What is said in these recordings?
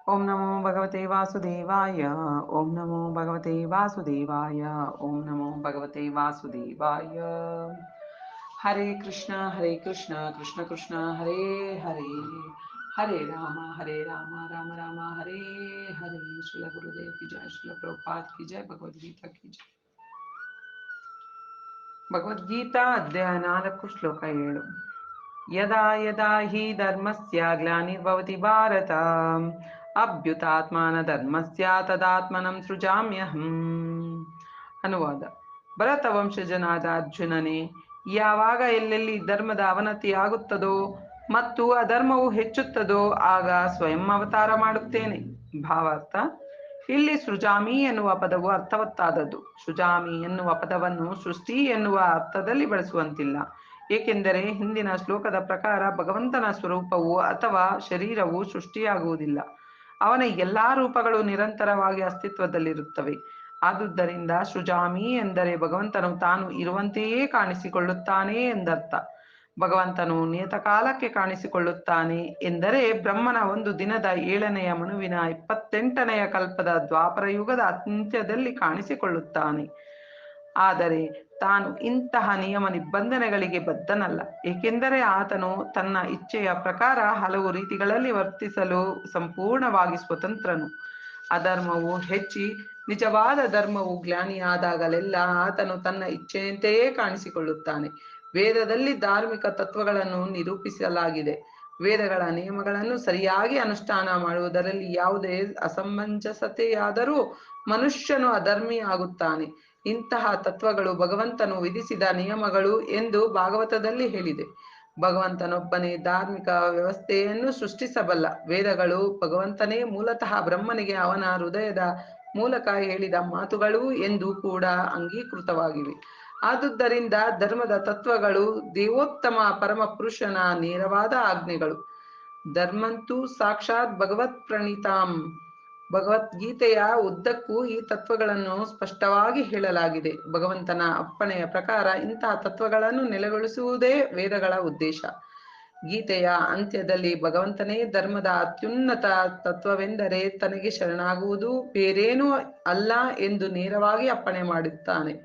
ಓಂ ನಮೋ ಭಗವತೆ ವಾಸುದೇವಾಯ. ಓಂ ನಮೋ ಭಗವತೆ ವಾಸುದೇವಾಯ. ಓಂ ನಮೋ ಭಗವತೆ ವಾಸುದೇವಾಯ. ಹರೇ ಕೃಷ್ಣ ಕೃಷ್ಣ ಕೃಷ್ಣ ಹರೇ ಹರೇ, ಹರೇ ರಾಮ ರಾಮ ರಾಮ ಹರೇ ಹರೇ. ಶ್ರೀಲ ಗುರುದೇವ್ ಕಿ ಜಯ, ಶ್ರೀಲ ಪ್ರಭುಪಾದ್ ಕಿ ಜಯ, ಭಗವದ್ಗೀತಾ ಕಿ ಜಯ. ಭಗವದ್ಗೀತಾ ಅಧ್ಯಾಯ 4 ಶ್ಲೋಕ 7. ಯದಾ ಯದಾ ಹಿ ಧರ್ಮಸ್ಯ ಗ್ಲಾನಿರ್ಭವತಿ ಭಾರತ ಅಭ್ಯುತಾತ್ಮಾನ ಧರ್ಮಸ್ಯ ತದಾತ್ಮನಂ ಸೃಜಾಮ್ಯಹಂ. ಅನುವಾದ: ಭರತ ವಂಶಜನಾದ ಅರ್ಜುನನೇ, ಯಾವಾಗ ಎಲ್ಲೆಲ್ಲಿ ಧರ್ಮದ ಅವನತಿಯಾಗುತ್ತದೋ ಮತ್ತು ಅಧರ್ಮವು ಹೆಚ್ಚುತ್ತದೋ ಆಗ ಸ್ವಯಂ ಅವತಾರ ಮಾಡುತ್ತೇನೆ. ಭಾವಾರ್ಥ: ಇಲ್ಲಿ ಸೃಜಾಮಿ ಎನ್ನುವ ಪದವು ಅರ್ಥವತ್ತಾದದ್ದು. ಸೃಜಾಮಿ ಎನ್ನುವ ಪದವನ್ನು ಸೃಷ್ಟಿ ಎನ್ನುವ ಅರ್ಥದಲ್ಲಿ ಬಳಸುವಂತಿಲ್ಲ. ಏಕೆಂದರೆ ಹಿಂದಿನ ಶ್ಲೋಕದ ಪ್ರಕಾರ ಭಗವಂತನ ಸ್ವರೂಪವು ಅಥವಾ ಶರೀರವು ಸೃಷ್ಟಿಯಾಗುವುದಿಲ್ಲ. ಅವನ ಎಲ್ಲಾ ರೂಪಗಳು ನಿರಂತರವಾಗಿ ಅಸ್ತಿತ್ವದಲ್ಲಿರುತ್ತವೆ. ಆದುದರಿಂದ ಸೃಜಾಮಿ ಎಂದರೆ ಭಗವಂತನು ತಾನು ಇರುವಂತೆಯೇ ಕಾಣಿಸಿಕೊಳ್ಳುತ್ತಾನೆ ಎಂದರ್ಥ. ಭಗವಂತನು ನಿಯತಕಾಲಕ್ಕೆ ಕಾಣಿಸಿಕೊಳ್ಳುತ್ತಾನೆ ಎಂದರೆ ಬ್ರಹ್ಮನ ಒಂದು ದಿನದ 7ನೆಯ ಮನುವಿನ 28ನೆಯ ಕಲ್ಪದ ದ್ವಾಪರ ಯುಗದ ಅಂತ್ಯದಲ್ಲಿ ಕಾಣಿಸಿಕೊಳ್ಳುತ್ತಾನೆ. ಆದರೆ ತಾನು ಇಂತಹ ನಿಯಮ ನಿಬಂಧನೆಗಳಿಗೆ ಬದ್ಧನಲ್ಲ. ಏಕೆಂದರೆ ಆತನು ತನ್ನ ಇಚ್ಛೆಯ ಪ್ರಕಾರ ಹಲವು ರೀತಿಗಳಲ್ಲಿ ವರ್ತಿಸಲು ಸಂಪೂರ್ಣವಾಗಿ ಸ್ವತಂತ್ರನು. ಅಧರ್ಮವು ಹೆಚ್ಚಿ ನಿಜವಾದ ಧರ್ಮವು ಗ್ಲಾನಿಯಾದಾಗಲೆಲ್ಲ ಆತನು ತನ್ನ ಇಚ್ಛೆಯಂತೆಯೇ ಕಾಣಿಸಿಕೊಳ್ಳುತ್ತಾನೆ. ವೇದದಲ್ಲಿ ಧಾರ್ಮಿಕ ತತ್ವಗಳನ್ನು ನಿರೂಪಿಸಲಾಗಿದೆ. ವೇದಗಳ ನಿಯಮಗಳನ್ನು ಸರಿಯಾಗಿ ಅನುಷ್ಠಾನ ಮಾಡುವುದರಲ್ಲಿ ಯಾವುದೇ ಅಸಮಂಜಸತೆಯಾದರೂ ಮನುಷ್ಯನು ಅಧರ್ಮಿಯಾಗುತ್ತಾನೆ. ಇಂತಹ ತತ್ವಗಳು ಭಗವಂತನು ವಿಧಿಸಿದ ನಿಯಮಗಳು ಎಂದು ಭಾಗವತದಲ್ಲಿ ಹೇಳಿದೆ. ಭಗವಂತನೊಬ್ಬನೇ ಧಾರ್ಮಿಕ ವ್ಯವಸ್ಥೆಯನ್ನು ಸೃಷ್ಟಿಸಬಲ್ಲ. ವೇದಗಳು ಭಗವಂತನೇ ಮೂಲತಃ ಬ್ರಹ್ಮನಿಗೆ ಅವನ ಹೃದಯದ ಮೂಲಕ ಹೇಳಿದ ಮಾತುಗಳು ಎಂದು ಕೂಡ ಅಂಗೀಕೃತವಾಗಿವೆ. ಆದುದರಿಂದ ಧರ್ಮದ ತತ್ವಗಳು ದೇವೋತ್ತಮ ಪರಮಪುರುಷನ ನೇರವಾದ ಆಜ್ಞೆಗಳು. ಧರ್ಮಂತೂ ಸಾಕ್ಷಾತ್ ಭಗವತ್ ಪ್ರಣೀತಾಂ. ಭಗವದ್ಗೀತೆಯ ಉದ್ದಕ್ಕೂ ಈ ತತ್ವಗಳನ್ನು ಸ್ಪಷ್ಟವಾಗಿ ಹೇಳಲಾಗಿದೆ. ಭಗವಂತನ ಅಪ್ಪಣೆಯ ಪ್ರಕಾರ ಇಂತಹ ತತ್ವಗಳನ್ನು ನೆಲೆಗೊಳಿಸುವುದೇ ವೇದಗಳ ಉದ್ದೇಶ. ಗೀತೆಯ ಅಂತ್ಯದಲ್ಲಿ ಭಗವಂತನೇ ಧರ್ಮದ ಅತ್ಯುನ್ನತ ತತ್ವವೆಂದರೆ ತನಗೆ ಶರಣಾಗುವುದು ಬೇರೇನೂ ಅಲ್ಲ ಎಂದು ನೇರವಾಗಿ ಅಪ್ಪಣೆ ಮಾಡುತ್ತಾನೆ.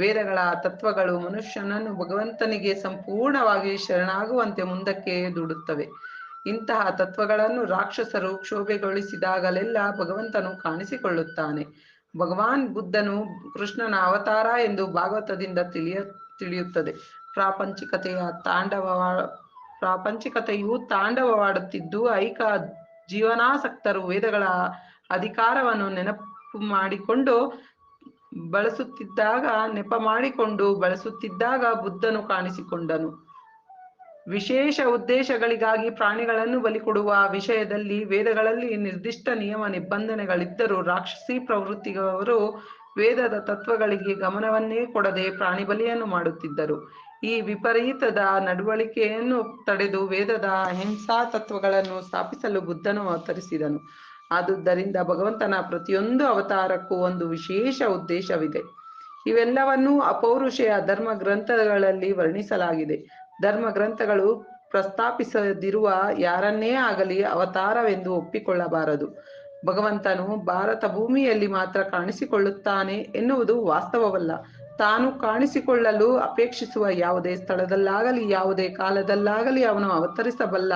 ವೇದಗಳ ತತ್ವಗಳು ಮನುಷ್ಯನನ್ನು ಭಗವಂತನಿಗೆ ಸಂಪೂರ್ಣವಾಗಿ ಶರಣಾಗುವಂತೆ ಮುಂದಕ್ಕೆ ದೂಡುತ್ತವೆ. ಇಂತಹ ತತ್ವಗಳನ್ನು ರಾಕ್ಷಸರು ಕ್ಷೋಭೆಗೊಳಿಸಿದಾಗಲೆಲ್ಲ ಭಗವಂತನು ಕಾಣಿಸಿಕೊಳ್ಳುತ್ತಾನೆ. ಭಗವಾನ್ ಬುದ್ಧನು ಕೃಷ್ಣನ ಅವತಾರ ಎಂದು ಭಾಗವತದಿಂದ ತಿಳಿಯುತ್ತದೆ. ಪ್ರಾಪಂಚಿಕತೆಯು ತಾಂಡವವಾಡುತ್ತಿದ್ದು ಐಕ ಜೀವನಾಸಕ್ತರು ವೇದಗಳ ಅಧಿಕಾರವನ್ನು ನೆಪ ಮಾಡಿಕೊಂಡು ಬಳಸುತ್ತಿದ್ದಾಗ ಬುದ್ಧನು ಕಾಣಿಸಿಕೊಂಡನು. ವಿಶೇಷ ಉದ್ದೇಶಗಳಿಗಾಗಿ ಪ್ರಾಣಿಗಳನ್ನು ಬಲಿಕೊಡುವ ವಿಷಯದಲ್ಲಿ ವೇದಗಳಲ್ಲಿ ನಿರ್ದಿಷ್ಟ ನಿಯಮ ನಿಬಂಧನೆಗಳಿದ್ದರೂ ರಾಕ್ಷಸಿ ಪ್ರವೃತ್ತಿಯವರು ವೇದದ ತತ್ವಗಳಿಗೆ ಗಮನವನ್ನೇ ಕೊಡದೆ ಪ್ರಾಣಿ ಬಲಿಯನ್ನು ಮಾಡುತ್ತಿದ್ದರು. ಈ ವಿಪರೀತದ ನಡವಳಿಕೆಯನ್ನು ತಡೆದು ವೇದದ ಅಹಿಂಸಾ ತತ್ವಗಳನ್ನು ಸ್ಥಾಪಿಸಲು ಬುದ್ಧನು ಅವತರಿಸಿದನು. ಆದುದರಿಂದ ಭಗವಂತನ ಪ್ರತಿಯೊಂದು ಅವತಾರಕ್ಕೂ ಒಂದು ವಿಶೇಷ ಉದ್ದೇಶವಿದೆ. ಇವೆಲ್ಲವನ್ನೂ ಅಪೌರುಷೇಯ ಧರ್ಮ ಗ್ರಂಥಗಳಲ್ಲಿ ವರ್ಣಿಸಲಾಗಿದೆ. ಧರ್ಮ ಗ್ರಂಥಗಳು ಪ್ರಸ್ತಾಪಿಸದಿರುವ ಯಾರನ್ನೇ ಆಗಲಿ ಅವತಾರವೆಂದು ಒಪ್ಪಿಕೊಳ್ಳಬಾರದು. ಭಗವಂತನು ಭಾರತ ಭೂಮಿಯಲ್ಲಿ ಮಾತ್ರ ಕಾಣಿಸಿಕೊಳ್ಳುತ್ತಾನೆ ಎನ್ನುವುದು ವಾಸ್ತವವಲ್ಲ. ತಾನು ಕಾಣಿಸಿಕೊಳ್ಳಲು ಅಪೇಕ್ಷಿಸುವ ಯಾವುದೇ ಸ್ಥಳದಲ್ಲಾಗಲಿ ಯಾವುದೇ ಕಾಲದಲ್ಲಾಗಲಿ ಅವನು ಅವತರಿಸಬಲ್ಲ.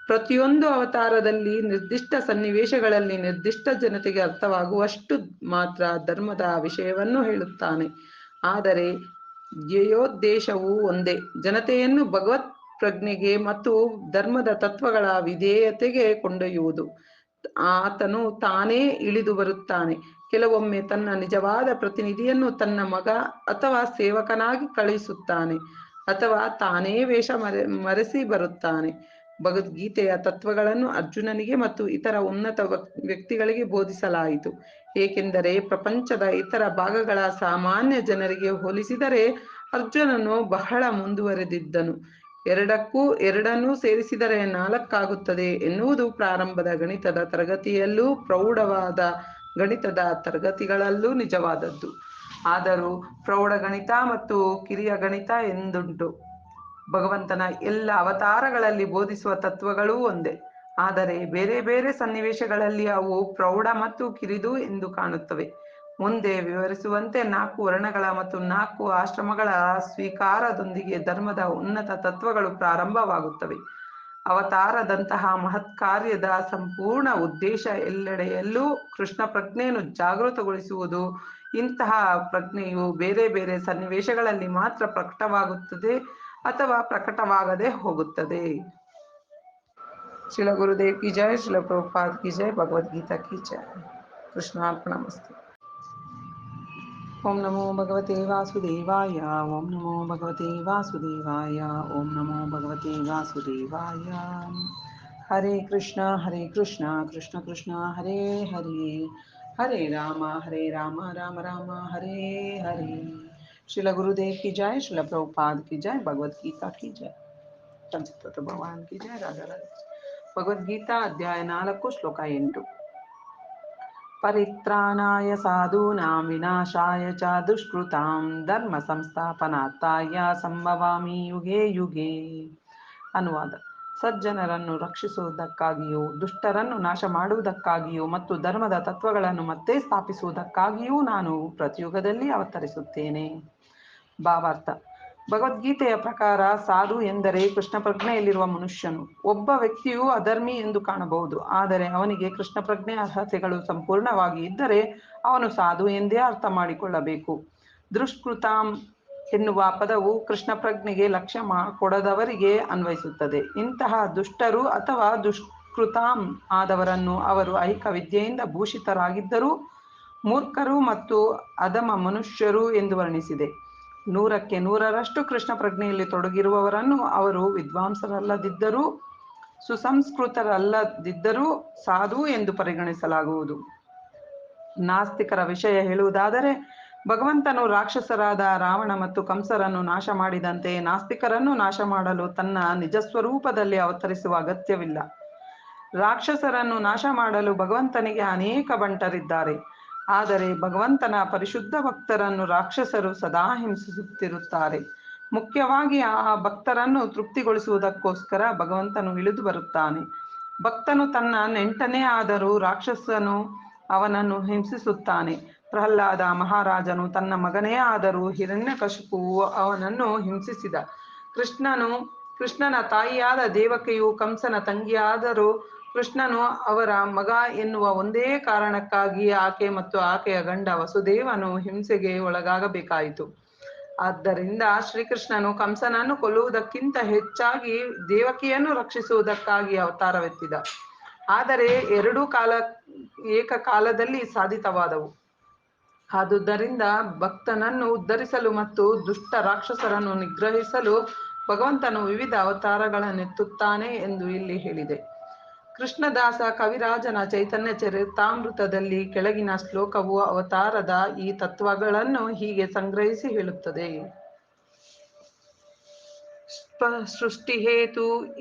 ಪ್ರತಿಯೊಂದು ಅವತಾರದಲ್ಲಿ ನಿರ್ದಿಷ್ಟ ಸನ್ನಿವೇಶಗಳಲ್ಲಿ ನಿರ್ದಿಷ್ಟ ಜನತೆಗೆ ಅರ್ಥವಾಗುವಷ್ಟು ಮಾತ್ರ ಧರ್ಮದ ವಿಷಯವನ್ನು ಹೇಳುತ್ತಾನೆ. ಆದರೆ ಧ್ಯೇಯೋದ್ದೇಶವು ಒಂದೇ: ಜನತೆಯನ್ನು ಭಗವತ್ ಪ್ರಜ್ಞೆಗೆ ಮತ್ತು ಧರ್ಮದ ತತ್ವಗಳ ವಿಧೇಯತೆಗೆ ಕೊಂಡೊಯ್ಯುವುದು. ಆತನು ತಾನೇ ಇಳಿದು ಬರುತ್ತಾನೆ. ಕೆಲವೊಮ್ಮೆ ತನ್ನ ನಿಜವಾದ ಪ್ರತಿನಿಧಿಯನ್ನು ತನ್ನ ಮಗ ಅಥವಾ ಸೇವಕನಾಗಿ ಕಳುಹಿಸುತ್ತಾನೆ, ಅಥವಾ ತಾನೇ ವೇಷ ಮರೆಸಿ ಬರುತ್ತಾನೆ. ಭಗವದ್ಗೀತೆಯ ತತ್ವಗಳನ್ನು ಅರ್ಜುನನಿಗೆ ಮತ್ತು ಇತರ ಉನ್ನತ ವ್ಯಕ್ತಿಗಳಿಗೆ ಬೋಧಿಸಲಾಯಿತು. ಏಕೆಂದರೆ ಪ್ರಪಂಚದ ಇತರ ಭಾಗಗಳ ಸಾಮಾನ್ಯ ಜನರಿಗೆ ಹೋಲಿಸಿದರೆ ಅರ್ಜುನನು ಬಹಳ ಮುಂದುವರೆದಿದ್ದನು. ಎರಡನ್ನೂ ಸೇರಿಸಿದರೆ 4 ಆಗುತ್ತದೆ ಎನ್ನುವುದು ಪ್ರಾರಂಭದ ಗಣಿತದ ತರಗತಿಯಲ್ಲೂ ಪ್ರೌಢವಾದ ಗಣಿತದ ತರಗತಿಗಳಲ್ಲೂ ನಿಜವಾದದ್ದು. ಆದರೂ ಪ್ರೌಢ ಗಣಿತ ಮತ್ತು ಕಿರಿಯ ಗಣಿತ ಎಂದುಂಟು. ಭಗವಂತನ ಎಲ್ಲ ಅವತಾರಗಳಲ್ಲಿ ಬೋಧಿಸುವ ತತ್ವಗಳೂ ಒಂದೇ. ಆದರೆ ಬೇರೆ ಬೇರೆ ಸನ್ನಿವೇಶಗಳಲ್ಲಿ ಅವು ಪ್ರೌಢ ಮತ್ತು ಕಿರಿದು ಎಂದು ಕಾಣುತ್ತವೆ. ಮುಂದೆ ವಿವರಿಸುವಂತೆ 4 ವರ್ಣಗಳ ಮತ್ತು 4 ಆಶ್ರಮಗಳ ಸ್ವೀಕಾರದೊಂದಿಗೆ ಧರ್ಮದ ಉನ್ನತ ತತ್ವಗಳು ಪ್ರಾರಂಭವಾಗುತ್ತವೆ. ಅವತಾರದಂತಹ ಮಹತ್ ಕಾರ್ಯದ ಸಂಪೂರ್ಣ ಉದ್ದೇಶ ಎಲ್ಲೆಡೆಯಲ್ಲೂ ಕೃಷ್ಣ ಪ್ರಜ್ಞೆಯನ್ನು ಜಾಗೃತಗೊಳಿಸುವುದು. ಇಂತಹ ಪ್ರಜ್ಞೆಯು ಬೇರೆ ಬೇರೆ ಸನ್ನಿವೇಶಗಳಲ್ಲಿ ಮಾತ್ರ ಪ್ರಕಟವಾಗುತ್ತದೆ ಅಥವಾ ಪ್ರಕಟವಾಗದೆ ಹೋಗುತ್ತದೆ. ಶ್ರೀಲ ಗುರುದೇವ್ ಕಿ ಜಯ, ಶ್ರೀಲ ಪ್ರಭುಪಾದ್ ಕಿ ಜಯ, ಭಗವದ್ಗೀತಾ ಕಿ ಜಯ. ಕೃಷ್ಣಾರ್ಪಣಮಸ್ತು. ಓಂ ನಮೋ ಭಗವತೆ ವಾಸುದೇವಾಯ. ಓಂ ನಮೋ ಭಗವತೆ ವಾಸುದೇವಾಯ. ಓಂ ನಮೋ ಭಗವತೆ ವಾಸುದೇವಾಯ. ಹರೇ ಕೃಷ್ಣ ಕೃಷ್ಣ ಕೃಷ್ಣ ಹರೇ ಹರೇ, ಹರೇ ರಾಮ ರಾಮ ರಾಮ ಹರೇ ಹರೇ. ಶ್ರೀಲ ಗುರುದೇವ್ की जय, ಶ್ರೀಲ ಪ್ರಭುಪಾದ್ की जय, ಭಗವದ್ಗೀತಾ की जय. पंचतत्व भगवान की जय. राधा राधा. ಭಗವದ್ಗೀತಾ ಅಧ್ಯಾಯ 4 ಶ್ಲೋಕ 8. ಪರಿತ್ರಾಣಾಯ ಸಾಧೂನಾಂ ವಿನಾಶಾಯ ಚ ದುಷ್ಕೃತಾಂ ಧರ್ಮ ಸಂಸ್ಥಾಪನಾರ್ಥಾಯ ಸಂಭವಾಮಿ ಯುಗೆ ಯುಗೆ. ಅನುವಾದ: ಸಜ್ಜನರನ್ನು ರಕ್ಷಿಸುವುದಕ್ಕಾಗಿಯೂ ದುಷ್ಟರನ್ನು ನಾಶ ಮಾಡುವುದಕ್ಕಾಗಿಯೂ ಮತ್ತು ಧರ್ಮದ ತತ್ವಗಳನ್ನು ಮತ್ತೆ ಸ್ಥಾಪಿಸುವುದಕ್ಕಾಗಿಯೂ ನಾನು ಪ್ರತಿಯುಗದಲ್ಲಿ ಅವತರಿಸುತ್ತೇನೆ. ಭಾವಾರ್ಥ: ಭಗವದ್ಗೀತೆಯ ಪ್ರಕಾರ ಸಾಧು ಎಂದರೆ ಕೃಷ್ಣ ಪ್ರಜ್ಞೆಯಲ್ಲಿರುವ ಮನುಷ್ಯನು. ಒಬ್ಬ ವ್ಯಕ್ತಿಯು ಅಧರ್ಮಿ ಎಂದು ಕಾಣಬಹುದು, ಆದರೆ ಅವನಿಗೆ ಕೃಷ್ಣ ಪ್ರಜ್ಞೆಯ ಅರ್ಹತೆಗಳು ಸಂಪೂರ್ಣವಾಗಿ ಇದ್ದರೆ ಅವನು ಸಾಧು ಎಂದೇ ಅರ್ಥ ಮಾಡಿಕೊಳ್ಳಬೇಕು. ದುಷ್ಕೃತಾಂ ಎನ್ನುವ ಪದವು ಕೃಷ್ಣ ಪ್ರಜ್ಞೆಗೆ ಲಕ್ಷ್ಯ ಕೊಡದವರಿಗೆ ಅನ್ವಯಿಸುತ್ತದೆ. ಇಂತಹ ದುಷ್ಟರು ಅಥವಾ ದುಷ್ಕೃತಾಂ ಆದವರನ್ನು ಅವರು ಐಹಿಕ ವಿದ್ಯೆಯಿಂದ ಭೂಷಿತರಾಗಿದ್ದರೂ ಮೂರ್ಖರು ಮತ್ತು ಅಧಮ ಮನುಷ್ಯರು ಎಂದು ವರ್ಣಿಸಿದೆ. 100ಕ್ಕೆ 100ರಷ್ಟು ಕೃಷ್ಣ ಪ್ರಜ್ಞೆಯಲ್ಲಿ ತೊಡಗಿರುವವರನ್ನು ಅವರು ವಿದ್ವಾಂಸರಲ್ಲದಿದ್ದರೂ ಸುಸಂಸ್ಕೃತರಲ್ಲದಿದ್ದರೂ ಸಾಧು ಎಂದು ಪರಿಗಣಿಸಲಾಗುವುದು. ನಾಸ್ತಿಕರ ವಿಷಯ ಹೇಳುವುದಾದರೆ, ಭಗವಂತನು ರಾಕ್ಷಸರಾದ ರಾವಣ ಮತ್ತು ಕಂಸರನ್ನು ನಾಶ ಮಾಡಿದಂತೆ ನಾಸ್ತಿಕರನ್ನು ನಾಶ ಮಾಡಲು ತನ್ನ ನಿಜಸ್ವರೂಪದಲ್ಲಿ ಅವತರಿಸುವ ಅಗತ್ಯವಿಲ್ಲ. ರಾಕ್ಷಸರನ್ನು ನಾಶ ಮಾಡಲು ಭಗವಂತನಿಗೆ ಅನೇಕ ಬಂಟರಿದ್ದಾರೆ, ಆದರೆ ಭಗವಂತನ ಪರಿಶುದ್ಧ ಭಕ್ತರನ್ನು ರಾಕ್ಷಸರು ಸದಾ ಹಿಂಸಿಸುತ್ತಿರುತ್ತಾರೆ. ಮುಖ್ಯವಾಗಿ ಆ ಭಕ್ತರನ್ನು ತೃಪ್ತಿಗೊಳಿಸುವುದಕ್ಕೋಸ್ಕರ ಭಗವಂತನು ಇಳಿದು ಬರುತ್ತಾನೆ. ಭಕ್ತನು ತನ್ನ ನೆಂಟನೇ ಆದರೂ ರಾಕ್ಷಸನು ಅವನನ್ನು ಹಿಂಸಿಸುತ್ತಾನೆ. ಪ್ರಹ್ಲಾದ ಮಹಾರಾಜನು ತನ್ನ ಮಗನೇ ಆದರೂ ಹಿರಣ್ಯಕಶಿಪುವು ಅವನನ್ನು ಹಿಂಸಿಸಿದ. ಕೃಷ್ಣನ ತಾಯಿಯಾದ ದೇವಕಿಯು ಕಂಸನ ತಂಗಿಯಾದರೂ ಕೃಷ್ಣನು ಅವರ ಮಗ ಎನ್ನುವ ಒಂದೇ ಕಾರಣಕ್ಕಾಗಿ ಆಕೆ ಮತ್ತು ಆಕೆಯ ಗಂಡ ವಸುದೇವನು ಹಿಂಸೆಗೆ ಒಳಗಾಗಬೇಕಾಯಿತು. ಆದ್ದರಿಂದ ಶ್ರೀಕೃಷ್ಣನು ಕಂಸನನ್ನು ಕೊಲ್ಲುವುದಕ್ಕಿಂತ ಹೆಚ್ಚಾಗಿ ದೇವಕಿಯನ್ನು ರಕ್ಷಿಸುವುದಕ್ಕಾಗಿ ಅವತಾರವೆತ್ತಿದ. ಆದರೆ ಎರಡೂ ಏಕಕಾಲದಲ್ಲಿ ಸಾಧಿತವಾದವು. ಆದುದರಿಂದ ಭಕ್ತನನ್ನು ಉದ್ಧರಿಸಲು ಮತ್ತು ದುಷ್ಟ ರಾಕ್ಷಸರನ್ನು ನಿಗ್ರಹಿಸಲು ಭಗವಂತನು ವಿವಿಧ ಅವತಾರಗಳನ್ನೆತ್ತುತ್ತಾನೆ ಎಂದು ಇಲ್ಲಿ ಹೇಳಿದೆ. ಕೃಷ್ಣದಾಸ ಕವಿರಾಜನ ಚೈತನ್ಯ ಚರಿತಾಮೃತದಲ್ಲಿ ಕೆಳಗಿನ ಶ್ಲೋಕವು ಅವತಾರದ ಈ ತತ್ವಗಳನ್ನು ಹೀಗೆ ಸಂಗ್ರಹಿಸಿ ಹೇಳುತ್ತದೆ. ಸೃಷ್ಟಿಹೇತು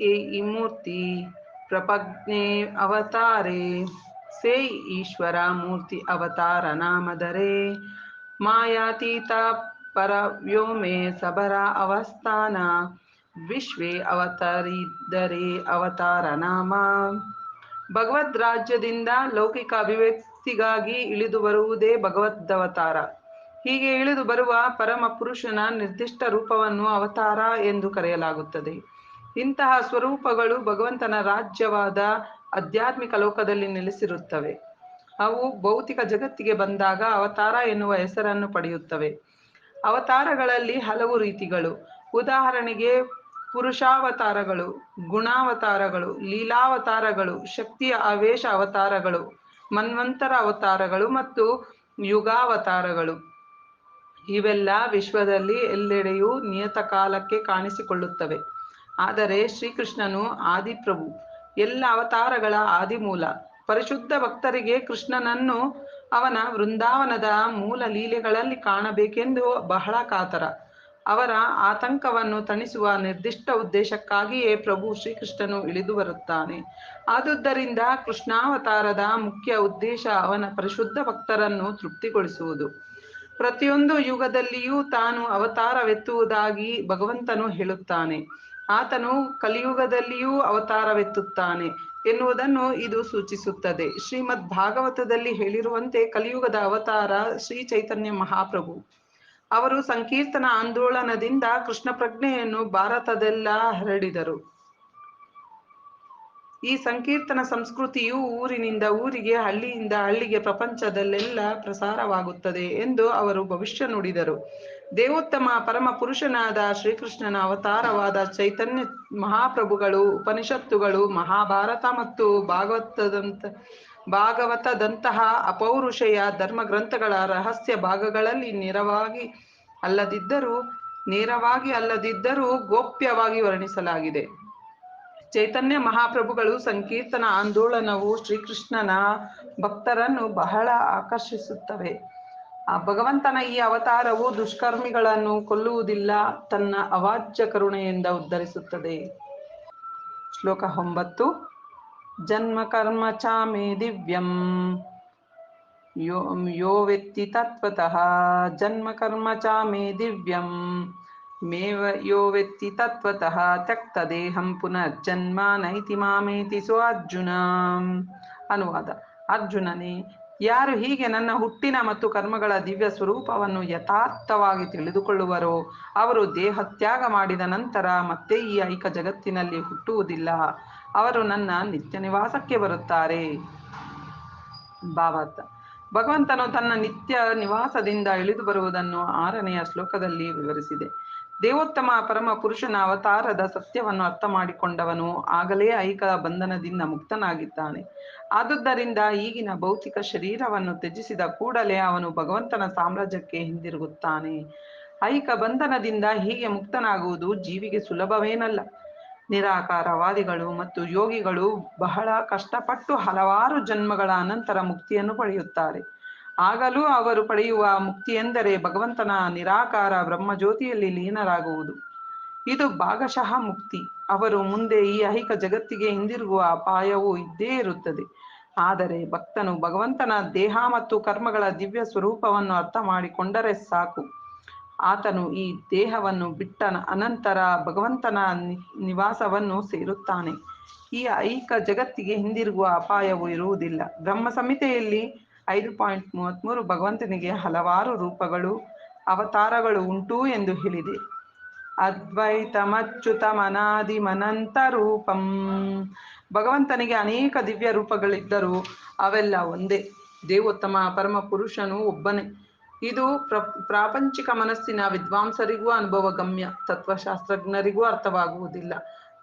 ಈ ಮೂರ್ತಿ ಪ್ರಪಜ್ಞೆ ಅವತಾರೇ, ಸೇ ಈಶ್ವರ ಮೂರ್ತಿ ಅವತಾರ ನಾಮಧರೆ, ಮಾಯಾತೀತ ಪರವ್ಯೋಮೆ ಸಬರ ಅವಸ್ಥಾನ, ವಿಶ್ವೇ ಅವತರಿದರೆ ಅವತಾರ ನಾಮ. ಭಗವದ್ ರಾಜ್ಯದಿಂದ ಲೌಕಿಕ ಅಭಿವ್ಯಕ್ತಿಗಾಗಿ ಇಳಿದು ಬರುವುದೇ ಭಗವದವತಾರ. ಹೀಗೆ ಇಳಿದು ಬರುವ ಪರಮ ಪುರುಷನ ನಿರ್ದಿಷ್ಟ ರೂಪವನ್ನು ಅವತಾರ ಎಂದು ಕರೆಯಲಾಗುತ್ತದೆ. ಇಂತಹ ಸ್ವರೂಪಗಳು ಭಗವಂತನ ರಾಜ್ಯವಾದ ಆಧ್ಯಾತ್ಮಿಕ ಲೋಕದಲ್ಲಿ ನೆಲೆಸಿರುತ್ತವೆ. ಅವು ಭೌತಿಕ ಜಗತ್ತಿಗೆ ಬಂದಾಗ ಅವತಾರ ಎನ್ನುವ ಹೆಸರನ್ನು ಪಡೆಯುತ್ತವೆ. ಅವತಾರಗಳಲ್ಲಿ ಹಲವು ರೀತಿಗಳು. ಉದಾಹರಣೆಗೆ ಪುರುಷಾವತಾರಗಳು, ಗುಣಾವತಾರಗಳು, ಲೀಲಾವತಾರಗಳು, ಶಕ್ತಿಯ ಆವೇಶ ಅವತಾರಗಳು, ಮನ್ವಂತರ ಅವತಾರಗಳು ಮತ್ತು ಯುಗಾವತಾರಗಳು. ಇವೆಲ್ಲ ವಿಶ್ವದಲ್ಲಿ ಎಲ್ಲೆಡೆಯೂ ನಿಯತಕಾಲಕ್ಕೆ ಕಾಣಿಸಿಕೊಳ್ಳುತ್ತವೆ. ಆದರೆ ಶ್ರೀಕೃಷ್ಣನು ಆದಿಪ್ರಭು, ಎಲ್ಲ ಅವತಾರಗಳ ಆದಿಮೂಲ. ಪರಿಶುದ್ಧ ಭಕ್ತರಿಗೆ ಕೃಷ್ಣನನ್ನು ಅವನ ವೃಂದಾವನದ ಮೂಲ ಲೀಲೆಗಳಲ್ಲಿ ಕಾಣಬೇಕೆಂದು ಬಹಳ ಕಾತರ. ಅವರ ಆತಂಕವನ್ನು ತಣಿಸುವ ನಿರ್ದಿಷ್ಟ ಉದ್ದೇಶಕ್ಕಾಗಿಯೇ ಪ್ರಭು ಶ್ರೀಕೃಷ್ಣನು ಇಳಿದು ಬರುತ್ತಾನೆ. ಆದುದರಿಂದ ಕೃಷ್ಣಾವತಾರದ ಮುಖ್ಯ ಉದ್ದೇಶ ಅವನ ಪರಿಶುದ್ಧ ಭಕ್ತರನ್ನು ತೃಪ್ತಿಗೊಳಿಸುವುದು. ಪ್ರತಿಯೊಂದು ಯುಗದಲ್ಲಿಯೂ ತಾನು ಅವತಾರವೆತ್ತುವುದಾಗಿ ಭಗವಂತನು ಹೇಳುತ್ತಾನೆ. ಆತನು ಕಲಿಯುಗದಲ್ಲಿಯೂ ಅವತಾರವೆತ್ತುತ್ತಾನೆ ಎನ್ನುವುದನ್ನು ಇದು ಸೂಚಿಸುತ್ತದೆ. ಶ್ರೀಮದ್ ಭಾಗವತದಲ್ಲಿ ಹೇಳಿರುವಂತೆ ಕಲಿಯುಗದ ಅವತಾರ ಶ್ರೀ ಚೈತನ್ಯ ಮಹಾಪ್ರಭು. ಅವರು ಸಂಕೀರ್ತನ ಆಂದೋಲನದಿಂದ ಕೃಷ್ಣ ಪ್ರಜ್ಞೆಯನ್ನು ಭಾರತದೆಲ್ಲ ಹರಡಿದರು. ಈ ಸಂಕೀರ್ತನ ಸಂಸ್ಕೃತಿಯು ಊರಿನಿಂದ ಊರಿಗೆ, ಹಳ್ಳಿಯಿಂದ ಹಳ್ಳಿಗೆ, ಪ್ರಪಂಚದಲ್ಲೆಲ್ಲ ಪ್ರಸಾರವಾಗುತ್ತದೆ ಎಂದು ಅವರು ಭವಿಷ್ಯ ನುಡಿದರು. ದೇವೋತ್ತಮ ಪರಮ ಪುರುಷನಾದ ಶ್ರೀಕೃಷ್ಣನ ಅವತಾರವಾದ ಚೈತನ್ಯ ಮಹಾಪ್ರಭುಗಳು ಉಪನಿಷತ್ತುಗಳು, ಮಹಾಭಾರತ ಮತ್ತು ಭಾಗವತದಂತಹ ಅಪೌರುಷೇಯ ಧರ್ಮಗ್ರಂಥಗಳ ರಹಸ್ಯ ಭಾಗಗಳಲ್ಲಿ ನೇರವಾಗಿ ಅಲ್ಲದಿದ್ದರೂ ಗೋಪ್ಯವಾಗಿ ವರ್ಣಿಸಲಾಗಿದೆ. ಚೈತನ್ಯ ಮಹಾಪ್ರಭುಗಳು ಸಂಕೀರ್ತನ ಆಂದೋಲನವು ಶ್ರೀಕೃಷ್ಣನ ಭಕ್ತರನ್ನು ಬಹಳ ಆಕರ್ಷಿಸುತ್ತವೆ. ಭಗವಂತನ ಈ ಅವತಾರವು ದುಷ್ಕರ್ಮಿಗಳನ್ನು ಕೊಲ್ಲುವುದಿಲ್ಲ, ತನ್ನ ಅವಾಚ್ಯ ಕರುಣೆಯಿಂದ ಉದ್ಧರಿಸುತ್ತದೆ. ಶ್ಲೋಕ 9. ಜನ್ಮ ಕರ್ಮ ಚ ಮೇ ದಿವ್ಯಂ ಯೋ ವೆತ್ತಿ ತತ್ವತಃ. ಜನ್ಮ ಕರ್ಮ ಚ ಮೇ ದಿವ್ಯಂ ಯೋ ವೆತ್ತಿ ತತ್ವತಃ ತ್ಯಕ್ತ ದೇಹಂ ಪುನರ್ಜನ್ಮ ನೈತಿ ಮಾಮೇತಿ ಸೋ ಅರ್ಜುನ. ಅನುವಾದ: ಅರ್ಜುನನೇ, ಯಾರು ಹೀಗೆ ನನ್ನ ಹುಟ್ಟಿನ ಮತ್ತು ಕರ್ಮಗಳ ದಿವ್ಯ ಸ್ವರೂಪವನ್ನು ಯಥಾರ್ಥವಾಗಿ ತಿಳಿದುಕೊಳ್ಳುವರೋ ಅವರು ದೇಹತ್ಯಾಗ ಮಾಡಿದ ನಂತರ ಮತ್ತೆ ಈ ಐಕ ಜಗತ್ತಿನಲ್ಲಿ ಹುಟ್ಟುವುದಿಲ್ಲ. ಅವರು ನನ್ನ ನಿತ್ಯ ನಿವಾಸಕ್ಕೆ ಬರುತ್ತಾರೆ. ಭಾವಾರ್ಥ: ಭಗವಂತನು ತನ್ನ ನಿತ್ಯ ನಿವಾಸದಿಂದ ಇಳಿದು ಬರುವುದನ್ನು 6ನೆಯ ಶ್ಲೋಕದಲ್ಲಿ ವಿವರಿಸಿದೆ. ದೇವೋತ್ತಮ ಪರಮ ಪುರುಷನ ಅವತಾರದ ಸತ್ಯವನ್ನು ಅರ್ಥ ಮಾಡಿಕೊಂಡವನು ಆಗಲೇ ಐಕ ಬಂಧನದಿಂದ ಮುಕ್ತನಾಗಿದ್ದಾನೆ. ಆದುದರಿಂದ ಈಗಿನ ಭೌತಿಕ ಶರೀರವನ್ನು ತ್ಯಜಿಸಿದ ಕೂಡಲೇ ಅವನು ಭಗವಂತನ ಸಾಮ್ರಾಜ್ಯಕ್ಕೆ ಹಿಂದಿರುಗುತ್ತಾನೆ. ಐಕ ಬಂಧನದಿಂದ ಹೀಗೆ ಮುಕ್ತನಾಗುವುದು ಜೀವಿಗೆ ಸುಲಭವೇನಲ್ಲ. ನಿರಾಕಾರವಾದಿಗಳು ಮತ್ತು ಯೋಗಿಗಳು ಬಹಳ ಕಷ್ಟಪಟ್ಟು ಹಲವಾರು ಜನ್ಮಗಳ ಅನಂತರ ಮುಕ್ತಿಯನ್ನು ಪಡೆಯುತ್ತಾರೆ. ಆಗಲೂ ಅವರು ಪಡೆಯುವ ಮುಕ್ತಿಯೆಂದರೆ ಭಗವಂತನ ನಿರಾಕಾರ ಬ್ರಹ್ಮಜ್ಯೋತಿಯಲ್ಲಿ ಲೀನರಾಗುವುದು. ಇದು ಭಾಗಶಃ ಮುಕ್ತಿ. ಅವರು ಮುಂದೆ ಈ ಐಹಿಕ ಜಗತ್ತಿಗೆ ಹಿಂದಿರುಗುವ ಅಪಾಯವೂ ಇದ್ದೇ ಇರುತ್ತದೆ. ಆದರೆ ಭಕ್ತನು ಭಗವಂತನ ದೇಹ ಮತ್ತು ಕರ್ಮಗಳ ದಿವ್ಯ ಸ್ವರೂಪವನ್ನು ಅರ್ಥ ಮಾಡಿಕೊಂಡರೆ ಸಾಕು. ಆತನು ಈ ದೇಹವನ್ನು ಬಿಟ್ಟ ಅನಂತರ ಭಗವಂತನ ನಿವಾಸವನ್ನು ಸೇರುತ್ತಾನೆ. ಈ ಐಹಿಕ ಜಗತ್ತಿಗೆ ಹಿಂದಿರುಗುವ ಅಪಾಯವೂ ಇರುವುದಿಲ್ಲ. ಬ್ರಹ್ಮ ಸಂಹಿತೆಯಲ್ಲಿ 5.33 ಭಗವಂತನಿಗೆ ಹಲವಾರು ರೂಪಗಳು, ಅವತಾರಗಳು ಉಂಟು ಎಂದು ಹೇಳಿದೆ. ಅದ್ವೈತಮಚ್ಯುತಮನಾದಿಮನಂತ ರೂಪಂ. ಭಗವಂತನಿಗೆ ಅನೇಕ ದಿವ್ಯ ರೂಪಗಳಿದ್ದರೂ ಅವೆಲ್ಲ ಒಂದೇ. ದೇವೋತ್ತಮ ಪರಮ ಪುರುಷನು ಒಬ್ಬನೇ. ಇದು ಪ್ರಾಪಂಚಿಕ ಮನಸ್ಸಿನ ವಿದ್ವಾಂಸರಿಗೂ ಅನುಭವಗಮ್ಯ, ತತ್ವಶಾಸ್ತ್ರಜ್ಞರಿಗೂ ಅರ್ಥವಾಗುವುದಿಲ್ಲ.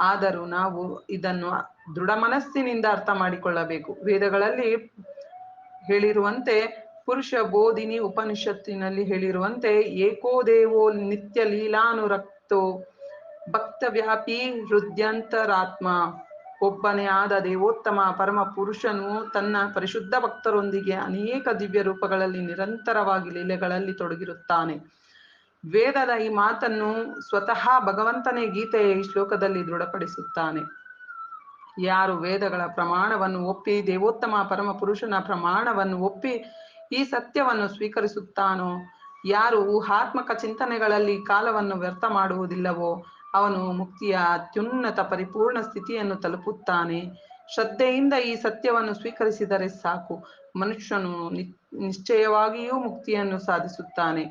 ಆದರೂ ನಾವು ಇದನ್ನು ದೃಢ ಮನಸ್ಸಿನಿಂದ ಅರ್ಥ ಮಾಡಿಕೊಳ್ಳಬೇಕು. ವೇದಗಳಲ್ಲಿ ಹೇಳಿರುವಂತೆ, ಪುರುಷ ಬೋಧಿನಿ ಉಪನಿಷತ್ತಿನಲ್ಲಿ ಹೇಳಿರುವಂತೆ, ಏಕೋ ದೇವೋ ನಿತ್ಯ ಲೀಲಾನುರಕ್ತೋ ಭಕ್ತವ್ಯಾಪಿ ಹೃದಯಂತರಾತ್ಮ. ಒಬ್ಬನೇ ಆದ ದೇವೋತ್ತಮ ಪರಮ ಪುರುಷನು ತನ್ನ ಪರಿಶುದ್ಧ ಭಕ್ತರೊಂದಿಗೆ ಅನೇಕ ದಿವ್ಯ ರೂಪಗಳಲ್ಲಿ ನಿರಂತರವಾಗಿ ಲೀಲೆಗಳಲ್ಲಿ ತೊಡಗಿರುತ್ತಾನೆ. ವೇದದ ಈ ಮಾತನ್ನು ಸ್ವತಃ ಭಗವಂತನೇ ಗೀತೆಯ ಈ ಶ್ಲೋಕದಲ್ಲಿ ದೃಢಪಡಿಸುತ್ತಾನೆ. ಯಾರು ವೇದಗಳ ಪ್ರಮಾಣವನ್ನು ಒಪ್ಪಿ, ದೇವೋತ್ತಮ ಪರಮ ಪುರುಷನ ಪ್ರಮಾಣವನ್ನು ಒಪ್ಪಿ ಈ ಸತ್ಯವನ್ನು ಸ್ವೀಕರಿಸುತ್ತಾನೋ, ಯಾರು ಊಹಾತ್ಮಕ ಚಿಂತನೆಗಳಲ್ಲಿ ಕಾಲವನ್ನು ವ್ಯರ್ಥ ಮಾಡುವುದಿಲ್ಲವೋ ಅವನು ಮುಕ್ತಿಯ ಅತ್ಯುನ್ನತ ಪರಿಪೂರ್ಣ ಸ್ಥಿತಿಯನ್ನು ತಲುಪುತ್ತಾನೆ. ಶ್ರದ್ಧೆಯಿಂದ ಈ ಸತ್ಯವನ್ನು ಸ್ವೀಕರಿಸಿದರೆ ಸಾಕು, ಮನುಷ್ಯನು ನಿಶ್ಚಯವಾಗಿಯೂ ಮುಕ್ತಿಯನ್ನು ಸಾಧಿಸುತ್ತಾನೆ.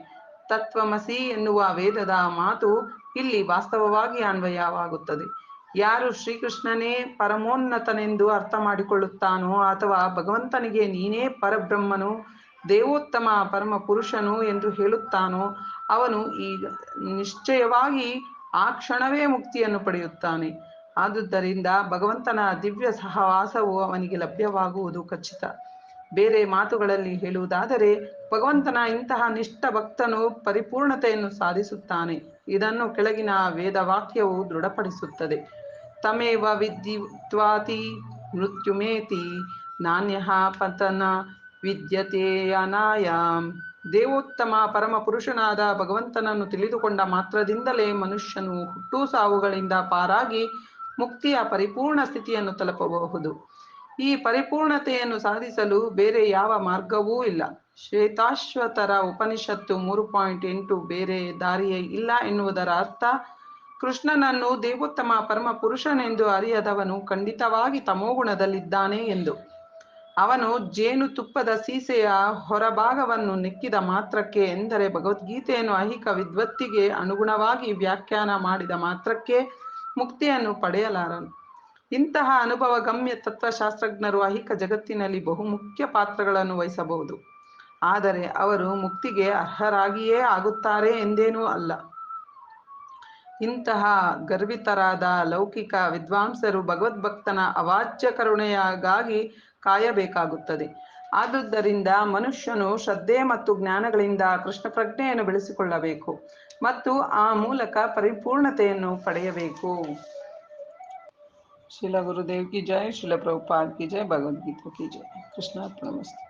ತತ್ವಮಸಿ ಎನ್ನುವ ವೇದದ ಮಾತು ಇಲ್ಲಿ ವಾಸ್ತವವಾಗಿ ಅನ್ವಯವಾಗುತ್ತದೆ. ಯಾರು ಶ್ರೀಕೃಷ್ಣನೇ ಪರಮೋನ್ನತನೆಂದು ಅರ್ಥ ಮಾಡಿಕೊಳ್ಳುತ್ತಾನೋ ಅಥವಾ ಭಗವಂತನಿಗೆ ನೀನೇ ಪರಬ್ರಹ್ಮನು, ದೇವೋತ್ತಮ ಪರಮ ಪುರುಷನು ಎಂದು ಹೇಳುತ್ತಾನೋ ಅವನು ಈಗ ನಿಶ್ಚಯವಾಗಿ ಆ ಕ್ಷಣವೇ ಮುಕ್ತಿಯನ್ನು ಪಡೆಯುತ್ತಾನೆ. ಆದುದರಿಂದ ಭಗವಂತನ ದಿವ್ಯ ಸಹವಾಸವು ಅವನಿಗೆ ಲಭ್ಯವಾಗುವುದು ಖಚಿತ. ಬೇರೆ ಮಾತುಗಳಲ್ಲಿ ಹೇಳುವುದಾದರೆ, ಭಗವಂತನ ಇಂತಹ ನಿಷ್ಠ ಭಕ್ತನು ಪರಿಪೂರ್ಣತೆಯನ್ನು ಸಾಧಿಸುತ್ತಾನೆ. ಇದನ್ನು ಕೆಳಗಿನ ವೇದವಾಕ್ಯವು ದೃಢಪಡಿಸುತ್ತದೆ. ತಮೇವ ವಿದ್ಧಿತ್ವಾತಿ ಮೃತ್ಯುಮೇತಿ ನಾನ್ಯಃ ಪತನ ವಿದ್ಯತೆ ಅನಾಯಾಮ್. ದೇವೋತ್ತಮ ಪರಮ ಪುರುಷನಾದ ಭಗವಂತನನ್ನು ತಿಳಿದುಕೊಂಡ ಮಾತ್ರದಿಂದಲೇ ಮನುಷ್ಯನು ಹುಟ್ಟು ಸಾವುಗಳಿಂದ ಪಾರಾಗಿ ಮುಕ್ತಿಯ ಪರಿಪೂರ್ಣ ಸ್ಥಿತಿಯನ್ನು ತಲುಪಬಹುದು. ಈ ಪರಿಪೂರ್ಣತೆಯನ್ನು ಸಾಧಿಸಲು ಬೇರೆ ಯಾವ ಮಾರ್ಗವೂ ಇಲ್ಲ. ಶ್ವೇತಾಶ್ವತರ ಉಪನಿಷತ್ತು 3.8 ಬೇರೆ ದಾರಿಯೇ ಇಲ್ಲ ಎನ್ನುವುದರ ಅರ್ಥ ಕೃಷ್ಣನನ್ನು ದೇವೋತ್ತಮ ಪರಮ ಪುರುಷನೆಂದು ಅರಿಯದವನು ಖಂಡಿತವಾಗಿ ತಮೋಗುಣದಲ್ಲಿದ್ದಾನೆ ಎಂದು. ಅವನು ಜೇನುತುಪ್ಪದ ಸೀಸೆಯ ಹೊರಭಾಗವನ್ನು ನೆಕ್ಕಿದ ಮಾತ್ರಕ್ಕೆ, ಎಂದರೆ ಭಗವದ್ಗೀತೆಯನ್ನು ಐಹಿಕ ವಿದ್ವತ್ತಿಗೆ ಅನುಗುಣವಾಗಿ ವ್ಯಾಖ್ಯಾನ ಮಾಡಿದ ಮಾತ್ರಕ್ಕೆ ಮುಕ್ತಿಯನ್ನು ಪಡೆಯಲಾರನು. ಇಂತಹ ಅನುಭವಗಮ್ಯ ತತ್ವಶಾಸ್ತ್ರಜ್ಞರು ಐಹಿಕ ಜಗತ್ತಿನಲ್ಲಿ ಬಹುಮುಖ್ಯ ಪಾತ್ರಗಳನ್ನು ವಹಿಸಬಹುದು, ಆದರೆ ಅವರು ಮುಕ್ತಿಗೆ ಅರ್ಹರಾಗಿಯೇ ಆಗುತ್ತಾರೆ ಎಂದೇನೂ ಅಲ್ಲ. ಇಂತಹ ಗರ್ವಿತರಾದ ಲೌಕಿಕ ವಿದ್ವಾಂಸರು ಭಗವದ್ಭಕ್ತನ ಅವಾಚ್ಯ ಕರುಣೆಗಾಗಿ ಕಾಯಬೇಕಾಗುತ್ತದೆ. ಆದುದರಿಂದ ಮನುಷ್ಯನು ಶ್ರದ್ಧೆ ಮತ್ತು ಜ್ಞಾನಗಳಿಂದ ಕೃಷ್ಣ ಪ್ರಜ್ಞೆಯನ್ನು ಬೆಳೆಸಿಕೊಳ್ಳಬೇಕು ಮತ್ತು ಆ ಮೂಲಕ ಪರಿಪೂರ್ಣತೆಯನ್ನು ಪಡೆಯಬೇಕು. ಶ್ರೀಲ ಗುರುದೇವ್ ಕಿ ಜೈ, ಶ್ರೀಲ ಪ್ರಭುಪಾದ್ ಕಿ ಜೈ, ಭಗವದ್ಗೀತಾ ಕಿ ಜೈ. ಕೃಷ್ಣಾರ್ಪಣಮಸ್ತು.